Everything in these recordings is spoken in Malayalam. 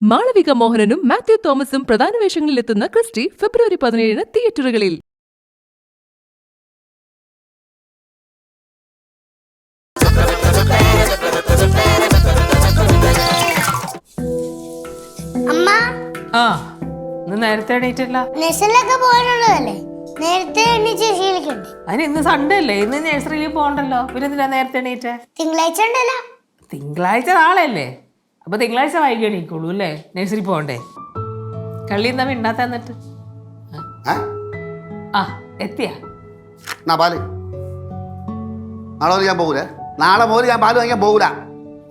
മാളവിക മോഹനനും മാത്യു തോമസും പ്രധാന വേഷങ്ങളിലെത്തുന്ന ക്രിസ്റ്റി ഫെബ്രുവരി 17 തിയേറ്ററുകളിൽ. നേരത്തെ എണീറ്റല്ല. അതിന് ഇന്ന് സൺഡേ അല്ലേ, ഇന്ന് നഴ്സറിയിൽ പോകണ്ടല്ലോ. പിന്നെ എന്തിനാ നേരത്തെ എണീറ്റേ? തിങ്കളാഴ്ച ഉണ്ടല്ലോ. തിങ്കളാഴ്ച നാളെയല്ലേ, അപ്പൊ തിങ്കളാഴ്ച വൈകി എണീക്കുള്ളൂ അല്ലേ? നഴ്സറി പോകണ്ടേ? കള്ളി എന്താ മിണ്ടാത്ത എന്നിട്ട്? എത്തിയാ പാല് നാളെ ഞാൻ പോകൂലേ? നാളെ മുതൽ ഞാൻ പാല് വാങ്ങിക്കാൻ പോകൂല.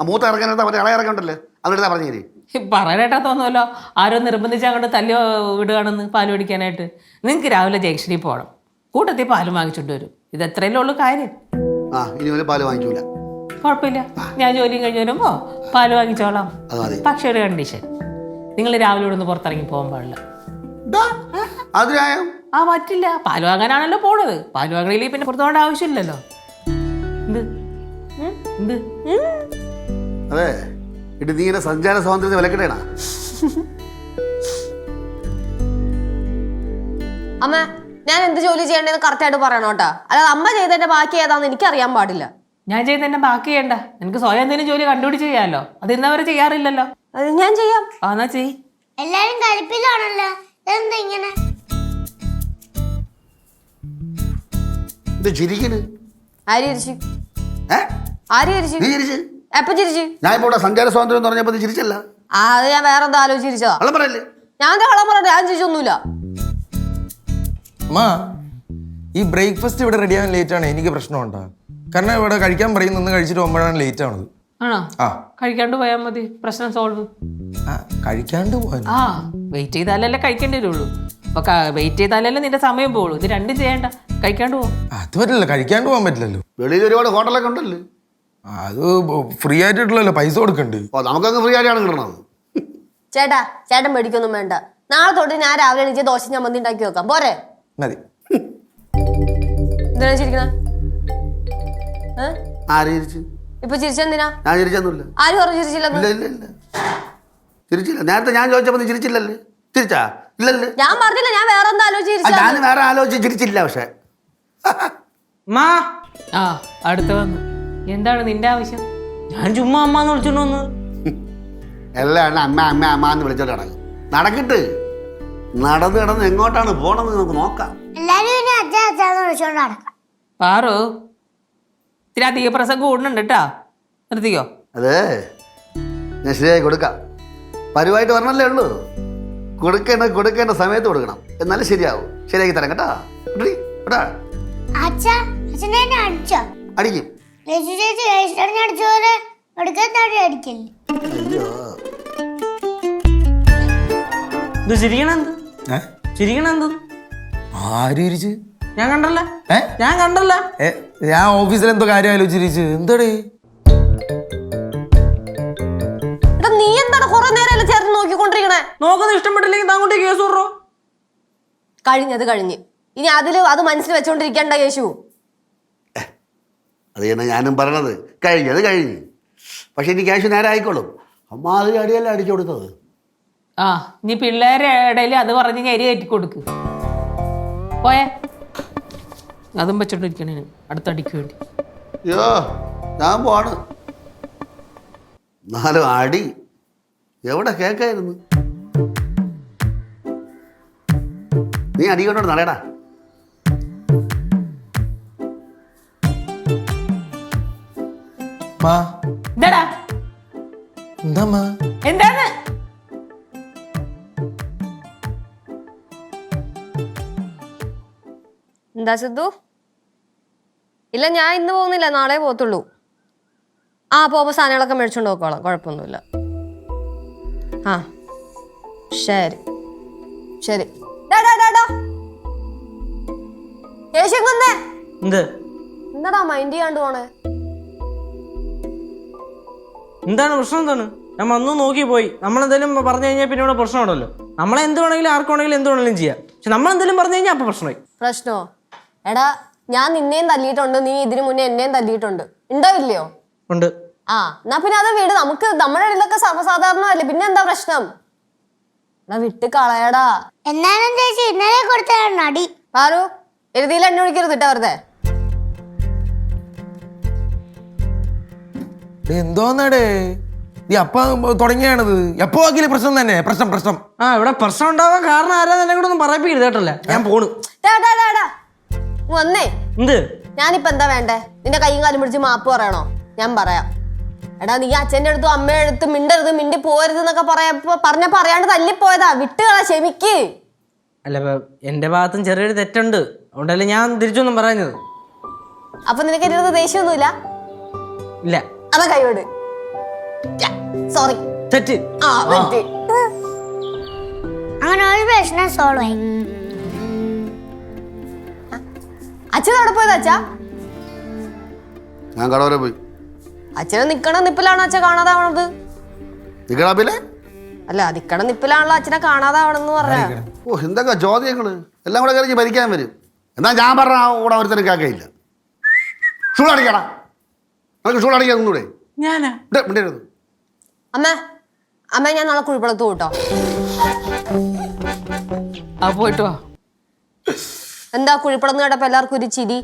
മൂത്ത ഇറക്കാനത്തെ ഇളയിറക്കം ഉണ്ടല്ലോ, അവരുടെ പറഞ്ഞു തരും. പറയാനായിട്ടാ തോന്നുമല്ലോ ആരോ നിർബന്ധിച്ച് അങ്ങോട്ട് തല്ലി വിടുകയാണെന്ന് പാല് പിടിക്കാനായിട്ട്. നിങ്ങൾക്ക് രാവിലെ ജംഗ്ഷനിൽ പോകണം, കൂട്ടത്തിൽ പാല് വാങ്ങിച്ചോണ്ട് വരും. ഇത് എത്രയല്ലേ ഉള്ളൂ കാര്യം. ഇനി ഒരു പാല് വാങ്ങിക്കൂല. കുഴപ്പമില്ല, ഞാൻ ജോലിയും കഴിഞ്ഞ് വരുമ്പോ പാല് വാങ്ങിച്ചോളാം. പക്ഷെ ഒരു കണ്ടീഷൻ, നിങ്ങൾ രാവിലെ ഇവിടെ നിന്ന് പുറത്തിറങ്ങി പോകാൻ പാടില്ല. പറ്റില്ല, പാല് വാങ്ങാനാണല്ലോ പോണത്. പാല് വാങ്ങണില്ലെങ്കിൽ പിന്നെ പുറത്തു പോകേണ്ട ആവശ്യമില്ലല്ലോ. അതെ, ഇത് നീ സഞ്ചാര സ്വാതന്ത്ര്യത്തെ വിലക്കിടേണ. അമ്മ, ഞാൻ എന്ത് ജോലി ചെയ്യേണ്ടതെന്ന് കറക്റ്റ് ആയിട്ട് പറയണം കേട്ടാ. അല്ലാതെ അമ്മ ചെയ്തതിന്റെ ബാക്കി ഏതാന്ന് എനിക്ക് അറിയാൻ പാടില്ല. ഞാൻ ചെയ്തതിന്റെ ബാക്കി ചെയ്യണ്ട, എനിക്ക് സ്വയം എന്തെങ്കിലും ജോലി കണ്ടുപിടിച്ച് ചെയ്യാമല്ലോ. അത് ഇന്നവരെ ചെയ്യാറില്ലല്ലോ. അത് ഞാൻ ചെയ്യാം. എന്നാ ചെയ്. എല്ലാരും കളിപ്പിലാണല്ലോ, എന്താ ഇങ്ങനെ? സഞ്ചാര സ്വാതന്ത്ര്യം എന്ന് പറഞ്ഞപ്പോ ചിരിച്ചല്ല. അത് ഞാൻ വേറെ എന്താ ആലോചിച്ചിരിച്ചതാ. ഞാൻ കള്ളം പറഞ്ഞ ഞാൻ ചിരിച്ചൊന്നുമില്ല. ഈ ബ്രേക്ക്ഫാസ്റ്റ് ഇവിടെ റെഡി ആവാൻ ലേറ്റ് ആണ്. എനിക്ക് പ്രശ്നമുണ്ടോ? കാരണം ഇവിടെ കഴിക്കാൻ പറയും, നിന്ന് കഴിച്ചിട്ട് പോകുമ്പോഴാണ് ലേറ്റ് ആണത്. ആണോ? കഴിക്കാണ്ട് പോയാൽ മതി, പ്രശ്നം സോൾവ്. കഴിക്കാണ്ട് പോയാ വെയിറ്റ് ചെയ്താലല്ലേ കഴിക്കേണ്ടി വരുള്ളൂ. അപ്പൊ വെയിറ്റ് ചെയ്താലല്ലേ നിന്റെ സമയം പോകുള്ളൂ. ഇത് രണ്ടും ചെയ്യണ്ട, കഴിക്കാണ്ട് പോകും. അത് പറ്റില്ല, കഴിക്കാണ്ട് പോകാൻ പറ്റില്ലല്ലോ. വെളിയിൽ ഒരുപാട് ഹോട്ടലൊക്കെ ഉണ്ടല്ലോ. അത് ഫ്രീ ആയിട്ടുള്ളല്ലോ, പൈസ കൊടുക്കണ്ട്. നമുക്കങ്ങ് ഫ്രീ ആയിട്ടാണ് കിട്ടണത്. ചേട്ടാ, ചേട്ടൻ പേടിക്കൊന്നും വേണ്ട. നാളെ തൊട്ട് ഞാൻ രാവിലെ എണീച്ച് ദോശ ചമ്മന്തി ഉണ്ടാക്കി വെക്കാം, പോരെ? മതി. എന്തിനാ ചിരിക്കണേ? ഇപ്പൊ ചിരിച്ചെന്തിനാ? ഞാൻ ചിരിച്ചൊന്നുമില്ല. ആരും പറഞ്ഞു ചിരിച്ചില്ല? ചിരിച്ചില്ല. നേരത്തെ ഞാൻ ചോദിച്ചപ്പോ നീ ചിരിച്ചില്ലല്ലേ? ചിരിച്ചാ? ഇല്ലല്ലേ. ഞാൻ പറഞ്ഞില്ല, ഞാൻ വേറെ എന്താ ആലോചിച്ച്. ഞാൻ വേറെ ആലോചിച്ച് ചിരിച്ചില്ല. പക്ഷെ അടുത്ത വന്നു. എന്താണ് നിന്റെ ആവശ്യം? ഞാൻ ചുമ്മാ അമ്മാന്ന് വിളിച്ചോണ്ട് വന്നു. എല്ലാം അമ്മ അമ്മ അമ്മ എന്ന് വിളിച്ചോണ്ട് നടക്കും. നടക്കിട്ട് നടന്ന് കിടന്ന് എങ്ങോട്ടാണ് പോണെന്ന് നമുക്ക് നോക്കാം. എല്ലാരും അച്ഛാ അച്ഛാന്ന് വിളിച്ചോണ്ട് നടക്കാം. പാറു, ഇത്തിരി അധിക പ്രസംഗം കൂടുന്നുണ്ട് കേട്ടാ, നിർത്തിക്കോ. അതെ, ഞാൻ ശരിയായി കൊടുക്കാം. പരുവായിട്ട് പറഞ്ഞല്ലേ ഉള്ളൂ. കൊടുക്കേണ്ട സമയത്ത് കൊടുക്കണം, എന്നാലും ശരിയാവും. ശരിയാക്കി തരാം കേട്ടാ. അടിക്കും. ഞാൻ കണ്ടല്ല. ഞാൻ ഓഫീസിൽ എന്തോ കാര്യം ആലോചിച്ചിരിച്ചു. എന്താടേ നീ എന്താണ് കുറെ നേരം ചേർന്ന് നോക്കിക്കൊണ്ടിരിക്കണേ? നോക്കുന്നത് ഇഷ്ടപ്പെട്ടില്ലെങ്കിൽ അങ്ങോട്ട് കേസ് വിടറോ. കഴിഞ്ഞത് കഴിഞ്ഞ്, ഇനി അത് മനസ്സിൽ വെച്ചോണ്ടിരിക്കണ്ട യേശു. അത് തന്നെ ഞാനും പറഞ്ഞത്. കഴിഞ്ഞത് കഴിഞ്ഞ്. പക്ഷെ ഇനി ക്യാഷ് നേരെ ആയിക്കോളും. അമ്മ അതിൽ അടിയല്ലേ അടിച്ചു കൊടുത്തത്. ഇനി പിള്ളേരെ ഇടയിൽ അത് പറഞ്ഞ് അരി കയറ്റി കൊടുക്ക്. പോയേ, അതും വെച്ചോണ്ടിരിക്കണേ അടുത്തടിക്ക് വേണ്ടി. അയ്യോ, ഞാൻ പോണ്. നാലും അടി എവിടെ കേക്കായിരുന്നു. നീ അടി കൊണ്ടോട് നടയടാ. എന്താണ്? എന്താ സിദ്ധു? ഇല്ല, ഞാൻ ഇന്ന് പോകുന്നില്ല, നാളെ പോകത്തുള്ളൂ. പോകുമ്പോ സാധനങ്ങളൊക്കെ മേടിച്ചോണ്ട് നോക്കോളാം, കുഴപ്പമൊന്നുമില്ല. ശരി ശരി. എന്താടാ മൈൻഡ് ചെയ്യാണ്ട് പോണേ? എന്താണ് പ്രശ്നം? എന്താണ്? ഞാൻ വന്നു നോക്കി പോയി. നമ്മളെന്തെങ്കിലും പറഞ്ഞു കഴിഞ്ഞാൽ പിന്നെ ഇവിടെ പ്രശ്നമുണ്ടല്ലോ. നമ്മളെ എന്ത് വേണമെങ്കിലും ആർക്ക് വേണമെങ്കിലും എന്ത് വേണമെങ്കിലും ചെയ്യാം. പക്ഷെ നമ്മളെന്തെങ്കിലും പറഞ്ഞു കഴിഞ്ഞാൽ അപ്പൊ പ്രശ്നമായി. പ്രശ്നമോ? എടാ, ഞാൻ നിന്നെയും തല്ലിയിട്ടുണ്ട്, നീ ഇതിനു മുന്നേ എന്നെയും തല്ലിയിട്ടുണ്ട്. ഉണ്ടോ ഇല്ലയോ? ഉണ്ട്. ആ എന്നാ പിന്നെ അത് വീട് നമുക്ക് നമ്മുടെ ഇടയിലൊക്കെ സർവ്വസാധാരണമല്ലേ, പിന്നെ എന്താ പ്രശ്നം? എന്നാ വിട്ട് കളയടാ. എന്നാലും ചേച്ചി ഇന്നലെ കൊടുത്തതാണ് അടി. പാറു എഴുതിയിൽ എണ്ണ ഒഴിക്കരുത് കേട്ടോ വെറുതെ. എന്തോന്നാടേ ഈ അപ്പ തുടങ്ങിയാണത്? എപ്പോ ആക്കിയില്ലേ പ്രശ്നം തന്നെ? പ്രശ്നം ആ ഇവിടെ പ്രശ്നം ഉണ്ടാവാൻ കാരണം ആരാ എന്നെ കൂടെ ഒന്നും പറയിപ്പിക്കരുത് കേട്ടല്ലേ, ഞാൻ പോണു. വന്നേ, എന്ത് ഞാനിപ്പോ എന്താ വേണ്ടേ? നിന്റെ കൈയും കാലും പിടിച്ച് മാപ്പ് പറയണോ? ഞാൻ പറയാം. എടാ നീ അച്ഛൻ്റെ അടുത്തും അമ്മയുടെ അടുത്തും മിണ്ടരുത്, മിണ്ടി പോരുത് എന്നൊക്കെ പറഞ്ഞപ്പോ അറിയാണ്ട് തല്ലിപ്പോയതാ. വിട്ടുകളാ, ക്ഷമിക്ക്. അല്ല ഇപ്പൊ എന്റെ ഭാഗത്തും ചെറിയൊരു തെറ്റുണ്ട്, അതുകൊണ്ടല്ലേ ഞാൻ തിരിച്ചൊന്നും പറയുന്നത്. അപ്പൊ നിനക്ക് എൻ്റെ അടുത്ത് ദേഷ്യമൊന്നുമില്ല? ഇല്ല. അതാ കൈയോട്. സോറി. തെറ്റ്. ആ തെറ്റ്. അങ്ങനെ ഒരു പ്രശ്നം സോൾവ് ആയി. അച്ഛൻ എവിടെ പോയത് അച്ഛാ? ഞാൻ കട വരെ പോയി. അച്ഛനെ നിക്കണ നിപ്പിലാണോ അച്ഛൻ കാണാതാവണത്? നിക്കടാപ്പിലെ അല്ല നിക്കണ നിപ്പിലാണല്ലോ അച്ഛനെ കാണാതാവണെന്ന് പറഞ്ഞ. ഓ എന്തൊക്കെ ചോദ്യങ്ങള്, എല്ലാം കൂടെ കഴിഞ്ഞ് ഭരിക്കാൻ വരും. എന്നാ ഞാൻ പറഞ്ഞ കൂടെ ഒരുത്തരം കേൾക്കയില്ല. ഷൂൾ അടിക്കടാ, നമുക്ക് ഷൂൾ അടിക്കാൻ ഒന്നുകൂടെ. ഞാനാ മിണ്ടരുത്. അമ്മ ഞാൻ നാളെ കുഴിപ്പളത്ത് പോട്ടോ. ആ പോയിട്ട് വാ. എന്താ കുഴിപ്പളന്ന് കേട്ടപ്പോ എല്ലാവർക്കും ഒരു ചിരി?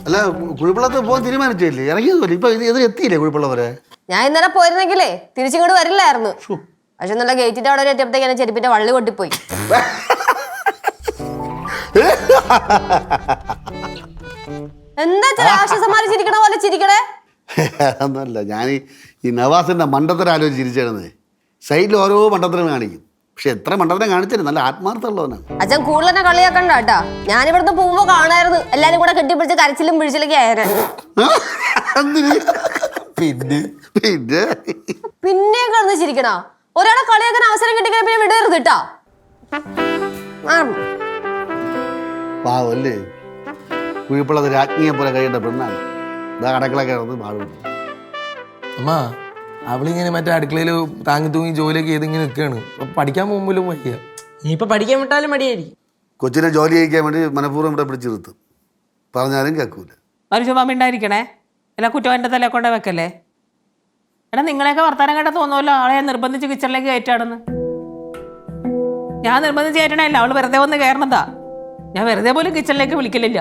അല്ല കുഴിപ്പള്ളത്ത് പോകാൻ തീരുമാനിച്ചില്ലേ? ഇറങ്ങിയതുപോലെ ഇപ്പൊ ഇത് എത്തിയില്ലേ കുഴിപ്പള്ള വരെ? ഞാൻ ഇന്നലെ പോയിരുന്നെങ്കിലേ തിരിച്ചിങ്ങോട്ട് വരില്ലായിരുന്നു. പക്ഷെ നല്ല ഗേറ്റിന്റെ അവിടെ എത്തിയപ്പോഴത്തേക്ക് എന്നെ ചെരുപ്പിന്റെ വള്ളി കൊട്ടിപ്പോയി. എന്താ രാക്ഷസന്മാര് ചിരിക്കണ പോലെ ചിരിക്കണേ? അതൊന്നുമല്ല, ഞാൻ ഈ നവാസിന്റെ മണ്ടത്തരം ആലോചിച്ച് ചിരിച്ചേടുന്നേ. സൈഡിൽ ഓരോ മണ്ടത്തരം കാണിക്കും, പക്ഷെ എത്ര മണ്ടത്തരം കാണിച്ചാലും നല്ല ആത്മാർത്ഥമുള്ളവനാണ്. അച്ഛൻ കൂടുതൽ തന്നെ കളിയാക്കണ്ട കേട്ടാ. ഞാനിവിടുന്ന് പോകുമ്പോ കാണായിരുന്നു എല്ലാരും കൂടെ കെട്ടിപ്പിടിച്ച് കരച്ചിലും പിടിച്ചിലൊക്കെ ആയിരുന്നു. പിന്നെ പിന്നെ പിന്നെ കിടന്ന് ചിരിക്കണ ഒരാളെ കളിയാക്കാൻ അവസരം കിട്ടിക്കഴിഞ്ഞ പിന്നെ വിടരുത് കേട്ടാ. പാവല്ലേ, കുഴിപ്പള്ളത് രാജ്ഞിയെ പോലെ കഴിയേണ്ട പെണ്ണാണ്. ഇതാ കടക്കളൊക്കെ കിടന്ന് പാടും. അമ്മ അവളിങ്ങനെ മറ്റേ അടുക്കളയിൽ താങ്ങി തൂങ്ങി ജോലിയൊക്കെ ചെയ്തിങ്ങനെ നിൽക്കുകയാണ്. പഠിക്കാൻ പോകുമ്പോഴും വയ്യ. ഇനിയിപ്പൊ പഠിക്കാൻ വിട്ടാലും മടിയായിരിക്കും. കൊച്ചിനെ ജോലി ചെയ്യിക്കാൻ വേണ്ടി മനഃപൂർവ്വം ഇവിടെ പിടിച്ചു നിർത്തും, പറഞ്ഞാലും കേൾക്കൂല. മനുഷ്യ ഉണ്ടായിരിക്കണേ, എല്ലാ കുറ്റം എൻ്റെ തലയെ കൊണ്ട് വെക്കല്ലേ. എടാ നിങ്ങളെയൊക്കെ വർത്താനം കേട്ടാ തോന്നുമല്ലോ ആളെ നിർബന്ധിച്ച് കിച്ചണിലേക്ക് കയറ്റാണെന്ന്. ഞാൻ നിർബന്ധിച്ച് കയറ്റണല്ല, അവള് വെറുതെ വന്ന് കയറണതാ. ഞാൻ വെറുതെ പോലും കിച്ചണിലേക്ക് വിളിക്കലില്ല.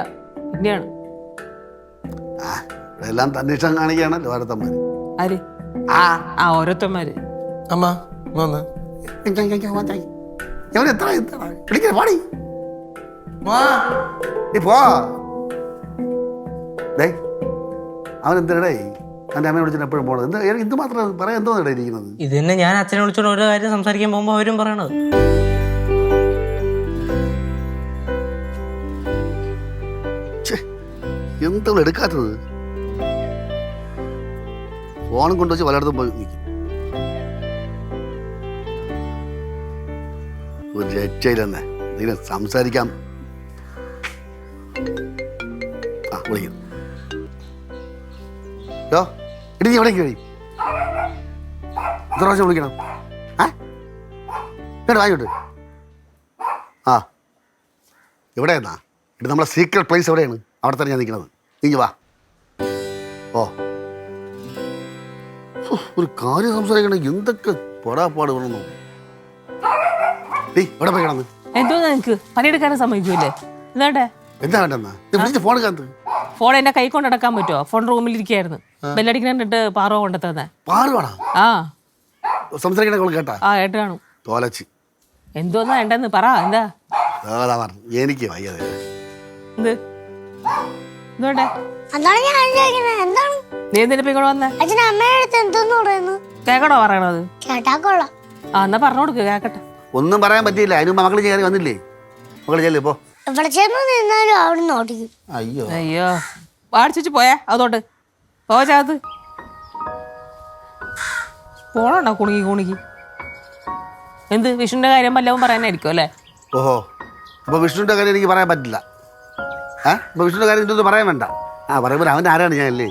പിന്നെയാണ് എല്ലാം തന്നിഷ്ടം കാണിക്കുകയാണല്ലോ ഓരോരുത്തന്മാര്. ആര്? ആ ഓരോരുത്തന്മാര്. അമ്മ വന്ന് എത്ര വിളിക്കണ പാടി നീ പോ. ഡേ അവൻ എന്തിനടേ എൻ്റെ അമ്മയെ വിളിച്ചിട്ട് എപ്പോഴും പോണത്? എന്താ ഇത് മാത്രം പറയാൻ എന്തോ ഇടേ ഇരിക്കുന്നത്? ഇത് തന്നെ ഞാൻ അച്ഛനെ വിളിച്ചോണ്ട് ഓരോ കാര്യം സംസാരിക്കാൻ പോകുമ്പോ അവരും പറയണത്. എന്താ എടുക്കാത്തത്? ഫോണും കൊണ്ടുവച്ച് പലയിടത്തും പോയി നിൽക്കും. ഒരു രക്ഷയില്ലെന്നേ, ഇതിനെ സംസാരിക്കാം. ആ വിളിക്കും. യോ ഇടി, നീ എവിടേക്ക് കഴിയും? എത്ര പ്രാവശ്യം വിളിക്കണം? വാങ്ങിട്ട് ആ എവിടെയെന്നാ? ഇത് നമ്മളെ സീക്രട്ട് പ്ലേസ് എവിടെയാണ്? അവിടെ തന്നെ ഞാൻ നിൽക്കുന്നത്. നീ വാ. ഓ ഒരു കാര്യം സംസാരിക്കണമെങ്കിൽ എന്തൊക്കെ പൊടാപ്പാട് വേണമെന്നോ. നീ എവിടെ പോയി കിടന്ന്? എന്തോ നിനക്ക് പണിയെടുക്കാനും സമ്മതിക്കൂല്ലേ? എന്താട്ടെ എന്താ വേണ്ടെന്നാ? നീ വിളിച്ച് ഫോൺ കാത്ത്. ഫോൺ എന്റെ കൈ കൊണ്ട് നടക്കാൻ പറ്റുമോ? ഫോൺ റൂമിലിരിക്കായിരുന്നു. ബെല്ലടിക്കണിട്ട് പാറോ കൊണ്ടെത്തന്നെ. പാടുവാടാ ആ സംസാരിക്കണ കേട്ടാ? ആ ഏട്ട് കാണും. തോലച്ച് എന്തോന്നാ വേണ്ടെന്ന് പറ. എന്താ പറഞ്ഞു? എനിക്ക് വയ്യത്. എന്ത് എന്തോട്ടെ? അതാണ് ഞാൻ ചോദിക്കുന്നത്. എന്താണ് നീ എന്തിനാ ഇങ്ങോട്ട് വന്നേ? അച്ഛൻ അമ്മയുടെ അടുത്ത് എന്തോന്ന് പറയുന്നു? കേക്കണോ പറയണത്? കേട്ടാ കൊള്ളാം. ആ എന്നാ പറഞ്ഞു കൊടുക്ക്, കേക്കട്ടെ. ഒന്നും പറയാൻ പറ്റിയില്ല. അതിന് മക്കൾ കയറി വന്നില്ലേ? മക്കൾ ചെല്ലേ പോ. ഇവിടെ ചെന്ന് നിന്നാലും അവിടുന്ന് ഓടിക്കും. അയ്യോ അയ്യോ വാടിച്ചു പോയാ അതോട്ട് പോചാത് പോണോ കുണുങ്ങി കുണുങ്ങി. എന്ത് വിഷ്ണുവിന്റെ കാര്യം വല്ലതും പറയാനായിരിക്കും അല്ലേ? ഓഹോ, അപ്പോൾ വിഷ്ണുവിൻ്റെ കാര്യം എനിക്ക് പറയാൻ പറ്റില്ല. അപ്പോൾ വിഷ്ണുവിൻ്റെ കാര്യം ഇതൊന്നും പറയാൻ വേണ്ട. പറയുമ്പോൾ അവൻ്റെ ആരാണ് ഞാൻ അല്ലേ?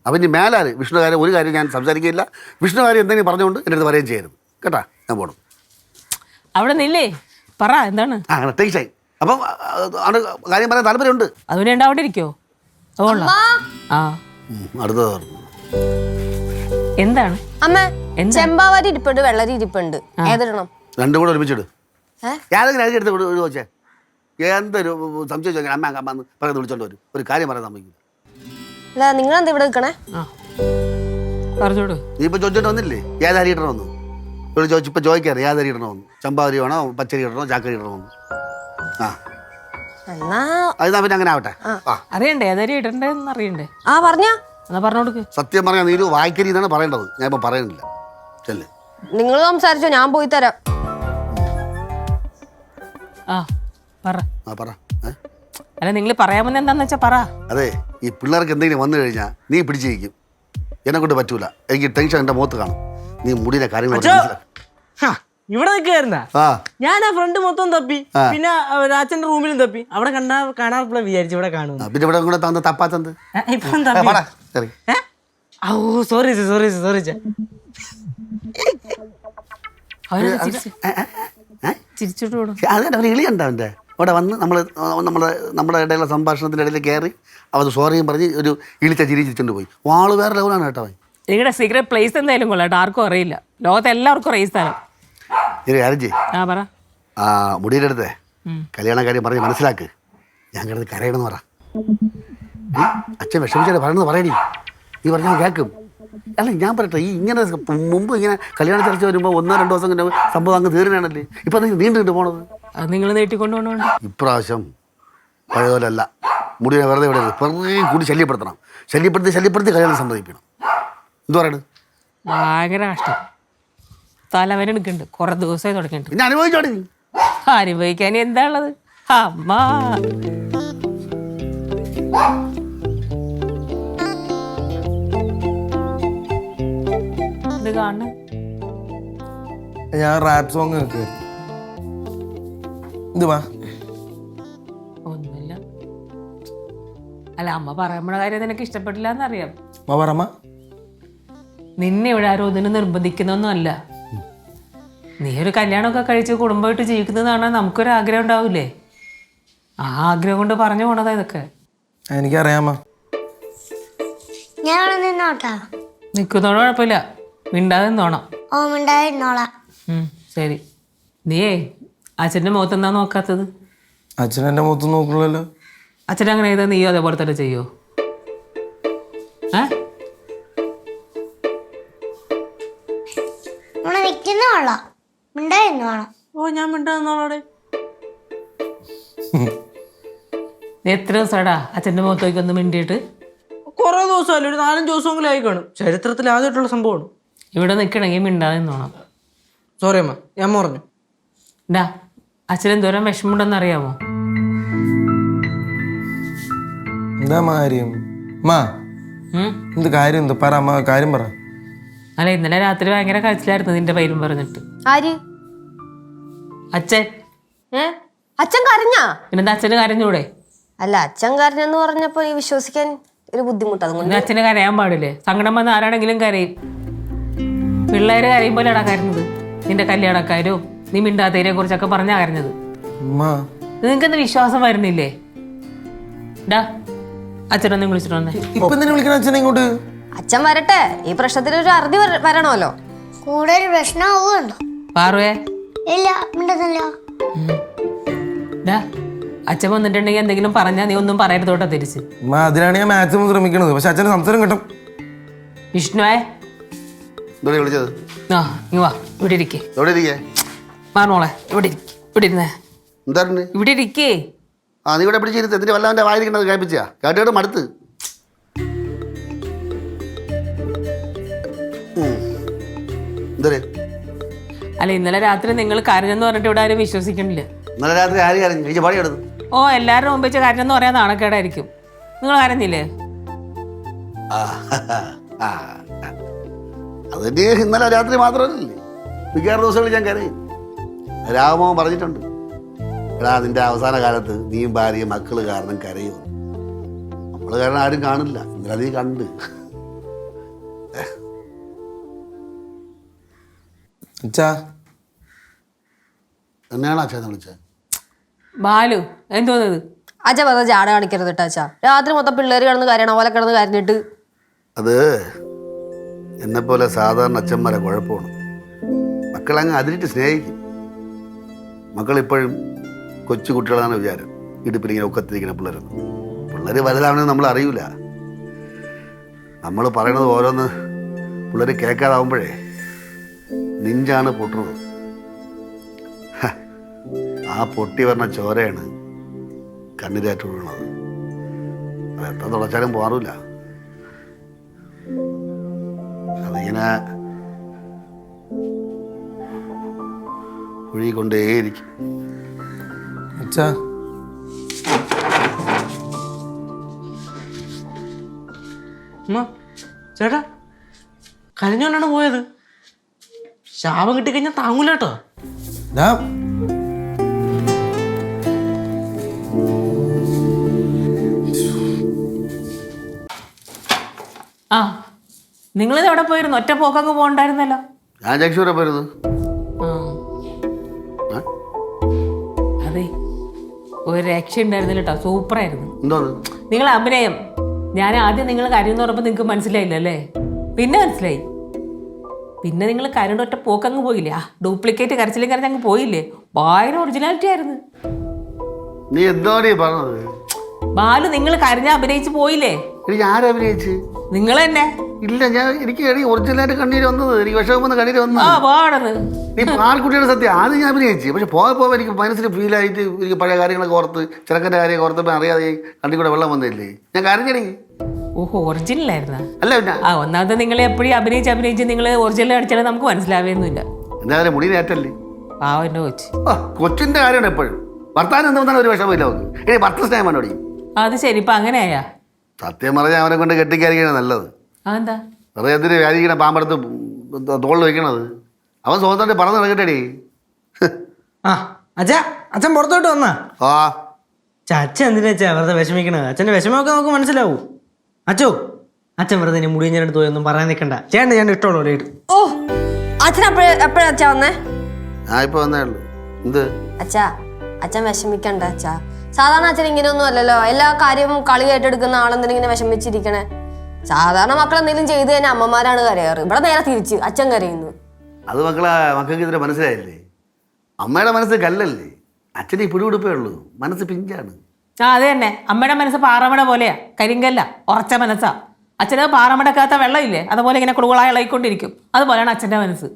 അപ്പം ഇനി മേലാല് വിഷ്ണു കാര്യം ഒരു കാര്യം ഞാൻ സംസാരിക്കില്ല. വിഷ്ണു കാര്യം എന്തെങ്കിലും പറഞ്ഞുകൊണ്ട് എൻ്റെ അടുത്ത് പറയുകയും ചെയ്യരുത് കേട്ടാ. ഞാൻ പോകണം. അവിടെ നില്ലേ പറ എന്താണ്? ടേക്സായി. അപ്പം കാര്യം പറയാൻ താല്പര്യമുണ്ട്. അതുകൊണ്ട് അവിടെ ഇരിക്കോ? അതുകൊള്ളാം. ആ അടുത്തത് പറഞ്ഞു. എന്താണ് അമ്മ എന്താ? ചെമ്പാവരി ഇരിപ്പുണ്ട് വെള്ളരി ഇരിപ്പുണ്ട് ഏതിടണം? രണ്ടും കൂടെ ഒരുമിച്ചിട്. ഏ? ഏതെങ്കിലും അരി എടുത്ത് ചോദിച്ചേ. എന്തൊരു സംശയം ചോദിക്കാൻ അമ്മ അമ്മ പറയുന്നത് വിളിച്ചോണ്ട് വരും. ഒരു കാര്യം പറയാൻ സമ്മതിക്കും. അല്ല നിങ്ങളെന്താ ഇവിടെ നിൽക്കണേ? ആ പറഞ്ഞോട്. നീ ഇപ്പൊ ചോദിച്ചോണ്ട് വന്നില്ലേ ഏതരി ഇടണമെന്ന്? ഇവിടെ ഇപ്പൊ ചോദിക്കാറ് ഏതരി ഇടണമെന്ന്. ചമ്പാവരി വേണോ പച്ചരി ഇടണോ ചാക്കരി ഇടണമെന്ന്. ആ എന്നാ അതിനാ പിന്നെ അങ്ങനെ ആവട്ടെ. ആ അറിയണ്ടേ ഏതായാലും ഇടണ്ടേന്ന് അറിയണ്ടേ? ആ പറഞ്ഞാ എന്നാ പറഞ്ഞു കൊടുക്ക്. സത്യം പറഞ്ഞാൽ നീ വായിക്കരി എന്നാണ് പറയേണ്ടത്. ഞാൻ ഇപ്പൊ പറയുന്നില്ല. ചെല്ലേ നിങ്ങൾ സംസാരിച്ചോ, ഞാൻ പോയി തരാം. ആ പറ. ആ പറ. അല്ല നിങ്ങൾ പറയാമെന്ന് എന്താന്ന് വെച്ചാ പറ. അതെ, ഈ പിള്ളേർക്ക് എന്തെങ്കിലും വന്നു കഴിഞ്ഞാൽ നീ പിടിച്ചിരിക്കും. എന്നെ കൊണ്ട് പറ്റൂല. എനിക്ക് ടെൻഷൻ എൻ്റെ മുഖത്ത് കാണും. നീ മുടിയുടെ കാര്യങ്ങൾ ഹാ, ഇവിടെ നിൽക്കായിരുന്ന ആ ഞാൻ ആ ഫ്രണ്ട് മൊത്തം തപ്പി, പിന്നെ അച്ഛന്റെ റൂമിലും തപ്പി. അവിടെ കാണാറില്ല വിചാരിച്ചു ഇവിടെ കാണുന്നു. പിന്നെ ഇവിടെ കൂടെ തന്ന് തപ്പാത്തന്ത് ഇപ്പം തപ്പി. ശരി. ഓ സോറി സോറി സോറി ചിരിച്ചിട്ട് വിടും. അതിൻ്റെ ഒരു ഇളിയുണ്ട് അവൻ്റെ. അവിടെ വന്ന് നമ്മുടെ ഇടയിലുള്ള സംഭാഷണത്തിൻ്റെ ഇടയിൽ കയറി അവർ സോറിയും പറഞ്ഞ് ഒരു ഇളിച്ച ചിരിച്ചിട്ടുണ്ട് പോയി. വാള് വേറെ ലെവലാണ് കേട്ടോ അവൻ. നിങ്ങളുടെ സീക്രട്ട് പ്ലേസ് എന്തായാലും കൊള്ളാട്ടോ, ആർക്കും അറിയില്ല. ലോകത്ത് എല്ലാവർക്കും അറിയ സ്ഥലം. ശരി കാര്യം ചെയ്യ്. ആ പറ. ആ മുടിയുടെ അടുത്ത് കല്യാണ കാര്യം പറഞ്ഞ് മനസ്സിലാക്ക്. ഞാൻ കിടന്ന് കരയണമെന്ന് പറ. അച്ഛൻ വിഷമിച്ചാൽ പറയണമെന്ന് പറയണി. നീ പറഞ്ഞാൽ കേൾക്കും. അല്ല ഞാൻ പറയട്ടെ, ഈ ഇങ്ങനെ മുമ്പ് ഇങ്ങനെ കല്യാണ ചർച്ച വരുമ്പോൾ 1-2 ദിവസം ഇങ്ങനെ സംഭവം അങ്ങ് തീരണാണല്ലേ. ഇപ്പം നീ നീണ്ടിട്ട് പോണത്. അത് നിങ്ങൾ നീട്ടിക്കൊണ്ട് പോകണോണ്ട്. ഇപ്രാവശ്യം പഴയപോലല്ല. മുടിയെ വെറുതെ വിടരുത്. വെറുതെ കൂടി ശല്യപ്പെടുത്തി കല്യാണം സമ്മതിക്കണം. എന്തു പറയണത്? ഭയങ്കര കഷ്ടം. തലവരെ എടുക്കുന്നുണ്ട്. കുറെ ദിവസമായി തുടങ്ങിയിട്ടുണ്ട്. പിന്നെ അനുഭവിച്ചോടെ നീ. അനുഭവിക്കാൻ എന്താ ഉള്ളത്? അമ്മ ഇത് കാണണ ഞാൻ റാപ്പ് സോങ് കേൾക്കുക. ഇത് വാ. ഒന്നുമില്ല. അല്ല അമ്മ പറയുമ്പോഴ കാര്യം നിനക്ക് ഇഷ്ടപ്പെട്ടില്ല എന്നറിയാം. അമ്മ പറമ്മ. നിന്നെ ഇവിടെ ആരും ഇതിന് നിർബന്ധിക്കുന്നൊന്നും അല്ല. നീ ഒരു കല്യാണമൊക്കെ കഴിച്ച് കുടുംബമായിട്ട് ജീവിക്കുന്നത് കാണാൻ നമുക്കൊരു ആഗ്രഹം ഉണ്ടാവില്ലേ? ആ ആഗ്രഹം കൊണ്ട് പറഞ്ഞു പോണതാ ഇതൊക്കെ. എനിക്കറിയാമ. ഞാൻ നിന്നോട്ടാ. നിൽക്കുന്നോട് കുഴപ്പമില്ല, മിണ്ടാതെ നിന്നോണം. ഓമുണ്ടായിരുന്നോളാം. ശരി. നീയേ അച്ഛൻ്റെ മുഖത്ത് എന്താ നോക്കാത്തത്? അച്ഛൻ എൻ്റെ മുഖത്ത് നോക്കണല്ലോ. അച്ഛൻ അങ്ങനെ ചെയ്താൽ നീയോ അതേപോലെ തന്നെ ചെയ്യോ? ഇവിടെ നിൽക്കുന്നോളാം. ഉണ്ടായിരുന്നോളാം. ഓ ഞാൻ മിണ്ടാന്നോളോടെ. നീ എത്ര ദിവസമാടാ അച്ഛൻ്റെ മുഖത്തേക്ക് ഒന്ന് മിണ്ടിയിട്ട്? കുറെ ദിവസമല്ല, ഒരു 4-5 ദിവസമെങ്കിലും ആയി കാണും. ചരിത്രത്തിൽ ആദ്യമായിട്ടുള്ള സംഭവമാണ്. ഇവിടെ നിൽക്കണമെങ്കിൽ മിണ്ടാതെ നിന്നോണം. സോറി അമ്മ, ഞാൻ പറഞ്ഞു. ഡാ അച്ഛൻ എന്തോരം വിഷമമുണ്ടെന്ന് അറിയാമോ? എന്താ കാര്യം? അമ്മ എന്ത് കാര്യം? എന്താ പറ അമ്മ, കാര്യം പറ. അല്ല ഇന്നലെ രാത്രി ഭയങ്കര കരച്ചിലായിരുന്നു നിന്റെ പേരും പറഞ്ഞിട്ട്. ആര്? അച്ഛൻ. അച്ഛൻ കരഞ്ഞാ? പിന്നെന്താ അച്ഛന് കരഞ്ഞൂടെ? അല്ല അച്ഛൻ കരഞ്ഞെന്ന് പറഞ്ഞപ്പോ ഈ വിശ്വസിക്കാൻ ഒരു ബുദ്ധിമുട്ട്. അതുകൊണ്ട് പിന്നെ അച്ഛന് കരയാൻ പാടില്ലേ? സങ്കടം വന്ന് ആരാണെങ്കിലും കരയും. പിള്ളേര് കരയുമ്പോഴാണ് കരഞ്ഞത്. നിന്റെ കല്യാണക്കാരും നീ മിണ്ടാത്തതിനെ കുറിച്ചൊക്കെ പറഞ്ഞാ കരഞ്ഞത്. നിങ്ങൾക്കെന്ത് വിശ്വാസം വരുന്നില്ലേ? ഡാ അച്ഛനൊന്നും വിളിച്ചിട്ട് വന്നേ. ഇപ്പൊ തന്നെ വിളിക്കണ അച്ഛനെ ഇങ്ങോട്ട്. അച്ഛൻ വരട്ടെ, ഈ പ്രശ്നത്തിന് ഒരു അറുതി വരണമല്ലോ. കൂടുതൽ പ്രശ്നമാവുന്നുണ്ടോ? പാറുവേ. ഇല്ല, മിണ്ടുന്നില്ല. ഡാ അച്ഛൻ വന്നിട്ടുണ്ടെങ്കിൽ എന്തെങ്കിലും പറഞ്ഞാൽ നീ ഒന്നും പറയരുതോട്ടോ തിരിച്ച്. അതിനാണ് ഞാൻ മാക്സിമം ശ്രമിക്കണത്. പക്ഷെ അച്ഛന് സംസാരം കിട്ടും. വിഷ്ണുവേ വിളിച്ചത്? ആ ഇങ്ങ് വാ, ഇവിടെ ഇരിക്കേ. എവിടെ ഇരിക്കേ? മാറണോളെ ഇവിടെ ഇരിക്കേ. ഇവിടെ ഇരുന്നേ. എന്താ ഇവിടെ ഇരിക്കേ. ആ നീ ഇവിടെ പിടിച്ചിരുത്ത്. എന്തിന് വല്ലവൻ്റെ വായിരിക്കണത് കേൾപ്പിച്ചാ? കേട്ടിട്ട് മടുത്ത്. എന്തേ? അല്ല ഇന്നലെ രാത്രി നിങ്ങൾ കരഞ്ഞെന്ന് പറഞ്ഞിട്ട് ഇവിടെ ആരും വിശ്വസിക്കണില്ല. ഇന്നലെ രാത്രി ആര് കരഞ്ഞു? എനിക്ക് പണിയെടുത്തു. ഓ എല്ലാവരും മുമ്പ് വെച്ച് കരഞ്ഞെന്ന് പറയാൻ നാണക്കേടായിരിക്കും. നിങ്ങൾ കരഞ്ഞില്ലേ? അതിന് ഇന്നലെ രാത്രി മാത്രമല്ലേ, മിക്കവാറും ദിവസങ്ങളിൽ ഞാൻ കരയും. രാമോഹൻ പറഞ്ഞിട്ടുണ്ട്, എടാ നിന്റെ അവസാന കാലത്ത് നീയും ഭാര്യയും മക്കള് കാരണം കരയും. നമ്മൾ കാരണം ആരും കാണില്ല. ഇന്നലെ നീ കണ്ട്. എന്നെയാണോ അച്ഛനെ വിളിച്ചത്? ബാലു എന്തോന്നത്? അച്ഛൻ പറഞ്ഞ ജാട കാണിക്കരുത് കേട്ടോ അച്ഛാ. രാത്രി മൊത്തം പിള്ളേര് കിടന്ന് കരയണ പോലെ കിടന്ന് കരഞ്ഞിട്ട് അത് എന്നെപ്പോലെ സാധാരണ അച്ഛന്മാരെ കുഴപ്പമാണ്. മക്കളങ്ങ് അതിരിട്ട് സ്നേഹിക്കും. മക്കളിപ്പോഴും കൊച്ചു കുട്ടികളാണ് വിചാരം. ഇടുപ്പിലിങ്ങനെ ഒക്കത്തിരിക്കുന്ന പിള്ളേർ വലുതാവണമെന്ന് നമ്മൾ അറിയില്ല. നമ്മൾ പറയണത് ഓരോന്ന് പിള്ളേർ കേൾക്കാതാവുമ്പോഴേ നെഞ്ചാണ് പൊട്ടുന്നത്. ആ പൊട്ടി പറഞ്ഞ ചോരയാണ് കണ്ണിരാറ്റ് വീണത്. അത് എത്ര തുടച്ചാലും പോറില്ല. അതിങ്ങനെ ഒഴുകിക്കൊണ്ടേയിരിക്കും. അച്ഛാ അമ്മ ചേട്ടാ കരഞ്ഞോണ്ടാണ് പോയത്. ശാപം കിട്ടിക്കഴിഞ്ഞാൽ താങ്ങൂല കേട്ടോ. ദാ ആ നിങ്ങളിത് എവിടെ പോയിരുന്നു? ഒറ്റ പോക്കങ്ങ് പോകണ്ടായിരുന്നല്ലോ. ഞാൻ ജംഗ്ഷൻ വരെ പോരുന്നത്. അതെ, ഒരു രക്ഷ ഉണ്ടായിരുന്നില്ല കേട്ടോ. സൂപ്പറായിരുന്നു എന്തോന്ന് നിങ്ങളെ അഭിനയം. ഞാൻ ആദ്യം നിങ്ങൾ കരയെന്ന് പറഞ്ഞപ്പോൾ നിങ്ങൾക്ക് മനസ്സിലായില്ല അല്ലേ? പിന്നെ മനസ്സിലായി. പിന്നെ നിങ്ങൾ കരണ്ട് ഒറ്റ പോക്കങ്ങ് പോയില്ലേ? ആ ഡ്യൂപ്ലിക്കേറ്റ് കരച്ചിലും കരഞ്ഞ് അങ്ങ് പോയില്ലേ? ഭയങ്കര ഒറിജിനാലിറ്റി ആയിരുന്നു. നീ എന്തോടി പറഞ്ഞത്? ബാലു നിങ്ങൾ കരഞ്ഞ അഭിനയിച്ച് പോയില്ലേ? എനിക്ക് ആരഭിനയിച്ച്? നിങ്ങൾ തന്നെ. ഇല്ല, എനിക്ക് ഒറിജിനലായിട്ട് കണ്ണീര് വന്നത്. എനിക്ക് വിഷമം വന്ന് കണ്ണീര് വന്നു. ആ പാടത് നീ ആൾക്കുട്ടിയുടെ സത്യം ആദ്യം ഞാൻ അഭിനയിച്ചു. പക്ഷെ പോയപ്പോ എനിക്ക് മനസ്സിൽ ഫീലായിട്ട് എനിക്ക് പഴയ കാര്യങ്ങളൊക്കെ ഓർത്ത് ചെറുക്കൻ്റെ കാര്യമൊക്കെ ഓർത്തപ്പോൾ അറിയാതെ കണ്ണി കൂടെ വെള്ളം വന്നില്ലേ. ഞാൻ കരഞ്ഞടി. ഓഹോ, ഒറിജിനലായിരുന്ന? അല്ല പിന്നെ ആ ഒന്നാമത് നിങ്ങൾ എപ്പോഴും അഭിനയിച്ച് നിങ്ങൾ ഒറിജിനൽ അടിച്ചാലും നമുക്ക് മനസ്സിലാവുന്നില്ല. എന്തായാലും മുടി നേറ്റല്ലേ. പാവന്റെ കൊച്ച്. കൊച്ചിന്റെ കാര്യമാണ് എപ്പോഴും. ഭർത്താവിന് എന്ത് വന്നാലും ഒരു വിഷമമില്ല അവർക്ക്. ഇനി ഭർത്ത സ്നേഹം വേണ്ടോടി. അത് ശരി, ഇപ്പൊ അങ്ങനെയാ? സത്യം പറഞ്ഞാൽ അവനെ കൊണ്ട് കെട്ടിക്കാരിക്കണേ നല്ലത്. അതെന്താ? വെറുതെ എന്തിന് വ്യാധിക്കണ പാമ്പെടുത്ത് തോളിൽ വെക്കണത്? അവൻ സ്വന്തമായിട്ട് പറന്ന് നടക്കട്ടെടി. ആ അച്ഛാ, അച്ഛൻ പുറത്തോട്ട് വന്നാ? ആ അച്ഛൻ എന്തിനാ അച്ഛാ വെറുതെ വിഷമിക്കണത്? അച്ഛൻ്റെ വിഷമമൊക്കെ നമുക്ക് മനസ്സിലാവൂ. അച്ഛോ, അച്ഛൻ വെറുതെ ഇനി മുടിയും ഞാൻ എടുത്ത് പോയൊന്നും പറയാൻ നിൽക്കണ്ട. ചേട്ടൻ ഞാൻ ഇഷ്ടമുള്ളൂ. ഓ അച്ഛൻ എപ്പോഴാ അച്ഛാ വന്നേ? ഞാൻ ഇപ്പൊ വന്നേ ഉള്ളൂ. എന്ത് അച്ഛാ, അച്ഛൻ വിഷമിക്കണ്ട അച്ഛാ. സാധാരണ അച്ഛൻ ഇങ്ങനെയൊന്നും അല്ലല്ലോ. എല്ലാ കാര്യവും കളി ഏറ്റെടുക്കുന്ന ആളെന്തിനും ഇങ്ങനെ വിഷമിച്ചിരിക്കണേ. സാധാരണ മക്കൾ എന്തെങ്കിലും ചെയ്ത് തന്നെ അമ്മമാരാണ് കരയാറ്. ഇവിടെ നേരെ തിരിച്ച് അച്ഛൻ കരയുന്നു. അത് മക്കൾക്ക് ഇതിനെ മനസ്സിലായില്ലേ? അമ്മയുടെ മനസ്സ് കല്ലല്ലേ, അച്ഛനെ പിടിപിടിപ്പേ ഉള്ളൂ. മനസ്സ് പിഞ്ചാണ്. ആ അത് തന്നെ. അമ്മയുടെ മനസ്സ് പാറമട പോലെയാ, കരിങ്കല്ല, ഉറച്ച മനസ്സാ. അച്ഛന് പാറമടക്കാത്ത വെള്ളമില്ലേ, അതുപോലെ ഇങ്ങനെ കുളുകളായി ഇളകിക്കൊണ്ടിരിക്കും. അതുപോലെയാണ് അച്ഛൻ്റെ മനസ്സ്.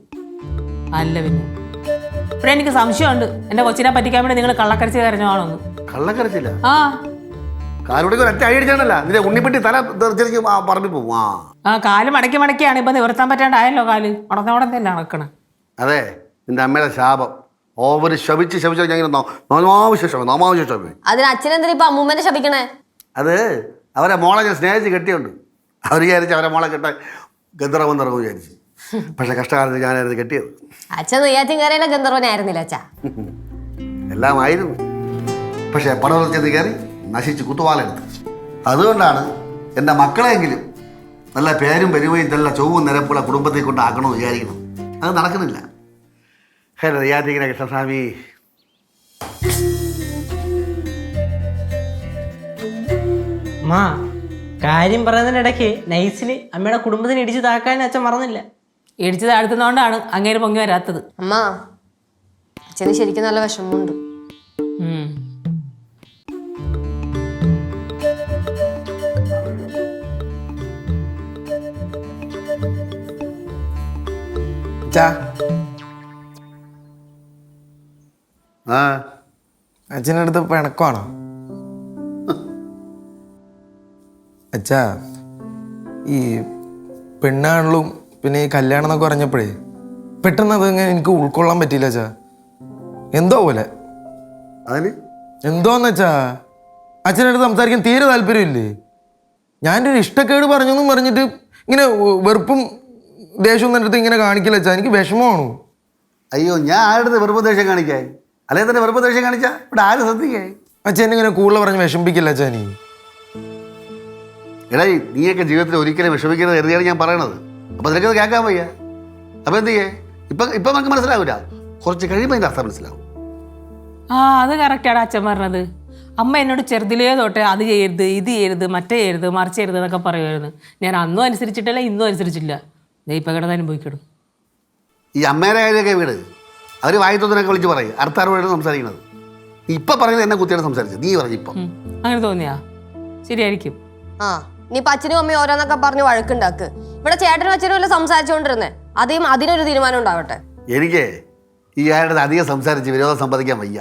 അല്ല പിന്നെ ഇവിടെ എനിക്ക് സംശയമുണ്ട്, എൻ്റെ കൊച്ചിനെ പറ്റിക്കാൻ വേണ്ടി നിങ്ങൾ കള്ളക്കരച്ച് കരഞ്ഞാണോന്ന്. കള്ളക്കരച്ചില്ല. ആ കാലുകൊടുക്ക ഒറ്റ അടി അടിച്ചാണല്ല നിന്റെ ഉണ്ണിപ്പെട്ടി തല തെറിച്ചിരിക്കും. പറമ്പിൽ പോവും. ആ കാല് മടക്കിയാണ് ഇപ്പൊ നിവർത്താൻ പറ്റാണ്ടായല്ലോ. കാല് ഉടനെ നടക്കണം. അതെ, നിന്റെ അമ്മയുടെ ശാപം. ഓവര് ശപിച്ച് ഞാൻ നമാവശ്യ ശപം. അതിന് അച്ഛനെന്തിനാ ഇപ്പൊ അമ്മൂമ്മനെ ശപിക്കണേ? അത് അവരെ മോളെ ഞാൻ സ്നേഹിച്ച് കെട്ടിയുണ്ട്. അവർ വിചാരിച്ച് അവരെ മോളെ കെട്ടാൻ ഗന്ധർവം നിറങ്ങും വിചാരിച്ച്. പക്ഷെ കഷ്ടകാലത്ത് ഞാനായിരുന്നു കെട്ടിയത്. അച്ഛൻ നെയ്യാറ്റിൻ കരയിലെ ഗന്ധർവനായിരുന്നില്ല അച്ഛാ. എല്ലാമായിരുന്നു. പക്ഷെ പടവൽ ചെന്ന് കയറി നശിച്ച് കുത്തുവാലെടുത്ത്. അതുകൊണ്ടാണ് എൻ്റെ മക്കളെങ്കിലും നല്ല പേരും പെരുമയും നല്ല ചൊവ്വും നിരപ്പുള്ള കുടുംബത്തെ കൊണ്ടാക്കണമെന്ന് വിചാരിക്കണം. അത് നടക്കുന്നില്ല. ഹേ നെയ്യാറ്റിങ്ങനെ കൃഷ്ണസ്വാമി. മാ കാര്യം പറയുന്നതിനിടയ്ക്ക് നൈസിന് അമ്മയുടെ കുടുംബത്തിന് ഇടിച്ചു താക്കാൻ അച്ഛൻ മറന്നില്ല. ഇടിച്ചു താഴ്ത്തുന്നതുകൊണ്ടാണ് അങ്ങേര് പൊങ്ങി വരാത്തത്. അമ്മ, അച്ഛന് ശരിക്കും നല്ല വിഷമമുണ്ട്. അച്ഛാ, ആ അച്ഛൻ്റെ അടുത്ത് പിണക്കമാണോ? അച്ഛാ, ഈ പെണ്ണാണലും പിന്നെ ഈ കല്യാണം എന്നൊക്കെ പറഞ്ഞപ്പോഴേ പെട്ടെന്ന് അതങ്ങനെ എനിക്ക് ഉൾക്കൊള്ളാൻ പറ്റിയില്ല അച്ഛാ. എന്തോ പോലെ. അതിന് എന്തോന്ന് വെച്ചാ അച്ഛൻ്റെ അടുത്ത് സംസാരിക്കാൻ തീരെ താല്പര്യമില്ലേ. ഞാൻ്റെ ഒരു ഇഷ്ടക്കേട് പറഞ്ഞെന്നും പറഞ്ഞിട്ട് ഇങ്ങനെ വെറുപ്പും ദേഷ്യവും എൻ്റെ അടുത്ത് ഇങ്ങനെ കാണിക്കില്ല അച്ഛാ. എനിക്ക് വിഷമമാണ്. അയ്യോ, ഞാൻ ആരുടെ വെറുപ്പ് ദേഷ്യം കാണിക്കായി? അല്ലെങ്കിൽ തന്നെ വെറുപ്പ് ദേഷ്യം കാണിച്ചാ ഇവിടെ ആര് ശ്രദ്ധിക്കായി? അച്ഛൻ ഇങ്ങനെ കൂടുതൽ പറഞ്ഞ് വിഷമിപ്പിക്കില്ല അച്ഛാ. നീ എടാ, നീയൊക്കെ ജീവിതത്തിൽ ഒരിക്കലും വിഷമിക്കുന്നത് കരുതിയാണ് ഞാൻ പറയണത്. അപ്പം നിനക്കത് കേൾക്കാൻ വയ്യ. അപ്പം എന്ത് ചെയ്യേ? ഇപ്പം നമുക്ക് മനസ്സിലാവില്ല. കുറച്ച് കഴിയുമ്പോൾ അതിൻ്റെ അർത്ഥം മനസ്സിലാവും. ആ അത് കറക്റ്റാണ് അച്ഛൻ പറഞ്ഞത്. അമ്മ എന്നോട് ചെറുതിലേ തൊട്ടേ അത് ചെയ്യരുത് ഇത് ചെയ്യരുത് മറ്റേ ചെയ്യരുത് മറിച്ച് ചെയ്യരുത് എന്നൊക്കെ പറയുമായിരുന്നു. ഞാൻ അന്നും അനുസരിച്ചിട്ടില്ല ഇന്നും അനുസരിച്ചില്ല. ഇപ്പം കിടന്ന് അനുഭവിക്കണം. ഈ അമ്മേരെ കാര്യമൊക്കെ വീട് അവർ വായത്തൊന്നിനൊക്കെ വിളിച്ച് പറയും അടുത്ത അറിവാണ് സംസാരിക്കുന്നത്. നീ ഇപ്പം പറയുന്നത് എന്നെ കുത്തിയാണ് സംസാരിച്ചത്. നീ പറഞ്ഞു ഇപ്പം അങ്ങനെ തോന്നിയാ ശരിയായിരിക്കും. ആ നീ അച്ഛനും അമ്മയും ഓരോന്നൊക്കെ പറഞ്ഞ് വഴക്കുണ്ടാക്ക്. ഇവിടെ ചേട്ടനും അച്ഛനും എല്ലാം സംസാരിച്ചുകൊണ്ടിരുന്നേ. അധികം അതിനൊരു തീരുമാനം ഉണ്ടാവട്ടെ. എനിക്ക് ഈ ആരുടെ അധികം സംസാരിച്ച് വിരോധം സമ്പാദിക്കാൻ വയ്യ.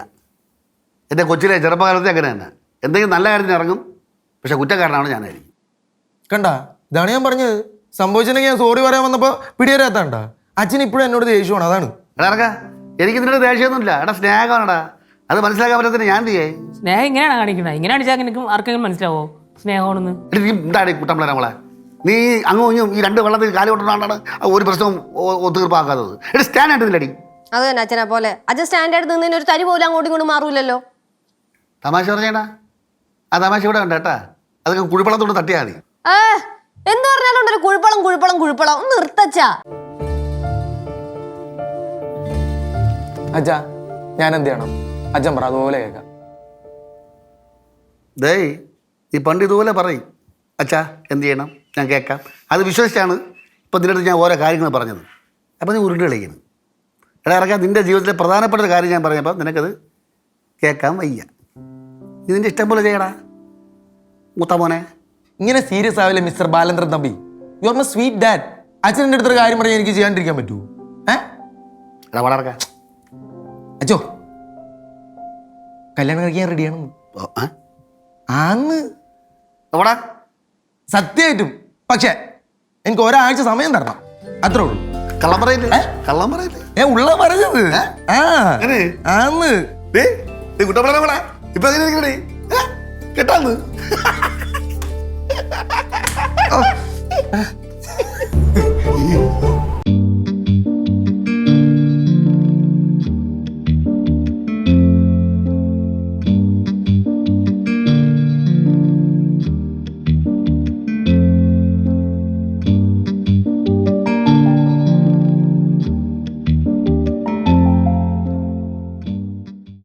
എൻ്റെ കൊച്ചിലെ ചെറുപ്പകാലത്തെ അങ്ങനെ തന്നെ എന്തെങ്കിലും നല്ല കാര്യത്തിന് ഇറങ്ങും, പക്ഷെ കുറ്റക്കാരനാണ് ഞാനായിരിക്കും. കണ്ട ഇതാണ് ഞാൻ പറഞ്ഞത്. സംഭവിച്ചിട്ടുണ്ടെങ്കിൽ ഞാൻ സോറി പറയാൻ വന്നപ്പോൾ പിടിയേരാത്തണ്ട. അച്ഛൻ ഇപ്പോഴും എന്നോട് ദേഷ്യമാണ്. അതാണ് എടാ ഇറക്ക, എനിക്ക് ഇതിൻ്റെ ദേഷ്യമൊന്നുമില്ല. എടാ സ്നേഹമാണെടാ, അത് മനസ്സിലാക്കാൻ പറ്റത്തിന് ഞാൻ ചെയ്യേ. സ്നേഹം ഇങ്ങനെയാണ് കാണിക്കുന്നത്. ഇങ്ങനെ കാണിച്ചാൽ എനിക്ക് ആർക്കെങ്കിലും മനസ്സിലാവോ സ്നേഹമാണെന്ന്? എടി നീ എന്താണ് ഈ കുട്ടമ്പള നമ്മളെ? നീ അങ്ങും ഇങ്ങും ഈ രണ്ട് വെള്ളത്തിൽ കാലി കൊണ്ടുകൊണ്ടാണ് ഒരു പ്രശ്നവും ഒത്തുതീർപ്പാക്കാത്തത്. എടി സ്റ്റാൻഡ് ആയിട്ടില്ലടി. അത് തന്നെ അച്ഛനെ പോലെ. അച്ഛൻ സ്റ്റാൻഡേർഡ് നിന്നതിന് ഒരു തരി പോലും അങ്ങോട്ടും ഇങ്ങോട്ടും മാറൂലല്ലോ. തമാശ പറഞ്ഞേടാ, ആ തമാശ ഇവിടെ ഉണ്ട് കേട്ടാ. അതൊക്കെ കുഴിപ്പള്ളത്തോട് തട്ടിയാൽ മതി. എന്ത് പറഞ്ഞാലും ഉണ്ടല്ലോ കുഴിപ്പളം കുഴിപ്പളം കുഴിപ്പളം. ഒന്ന് നിർത്തച്ചാ. അച്ഛാ ഞാൻ എന്ത് ചെയ്യണം? അച്ഛൻ പറ, അതുപോലെ കേൾക്കാം. ഡേയ് നീ പണ്ട് ഇതുപോലെ പറയും, അച്ഛാ എന്ത് ചെയ്യണം, ഞാൻ കേൾക്കാം. അത് വിശ്വസിച്ചാണ് ഇപ്പം നിൻ്റെ അടുത്ത് ഞാൻ ഓരോ കാര്യങ്ങൾ പറഞ്ഞത്. അപ്പം നീ ഉരുണ്ട് കളിക്കുന്നു. എടാ ഇറക്കാൻ നിൻ്റെ ജീവിതത്തിലെ പ്രധാനപ്പെട്ട ഒരു കാര്യം ഞാൻ പറഞ്ഞപ്പോൾ നിനക്കത് കേൾക്കാൻ വയ്യ. നീ നിൻ്റെ ഇഷ്ടം പോലെ ചെയ്യടാ മൂത്ത മോനെ. ഇങ്ങനെ സീരിയസ് ആവില്ല mister Balachandran Thampi. You are my sweet dad. അച്ഛൻ്റെ അടുത്തൊരു കാര്യം പറഞ്ഞാൽ എനിക്ക് ചെയ്യാണ്ടിരിക്കാൻ പറ്റുമോ? എടാ വളർക്കാം. അച്ഛോ കല്യാണം കഴിക്കാൻ റെഡിയാണ്. ആന്ന് എവിടാ? സത്യമായിട്ടും. പക്ഷേ എനിക്ക് ഒരാഴ്ച സമയം തരണം, അത്രേ ഉള്ളൂ. കള്ളം പറയില്ലേ? കള്ളം പറയില്ലേ? ഞാൻ ഉള്ള പറഞ്ഞത്. അങ്ങനെ? ആന്ന് കുട്ടപ്പിള്ളേ കൂടെ ഇപ്പൊ എങ്ങനെ ഇരിക്കണേ? കേട്ടാന്ന്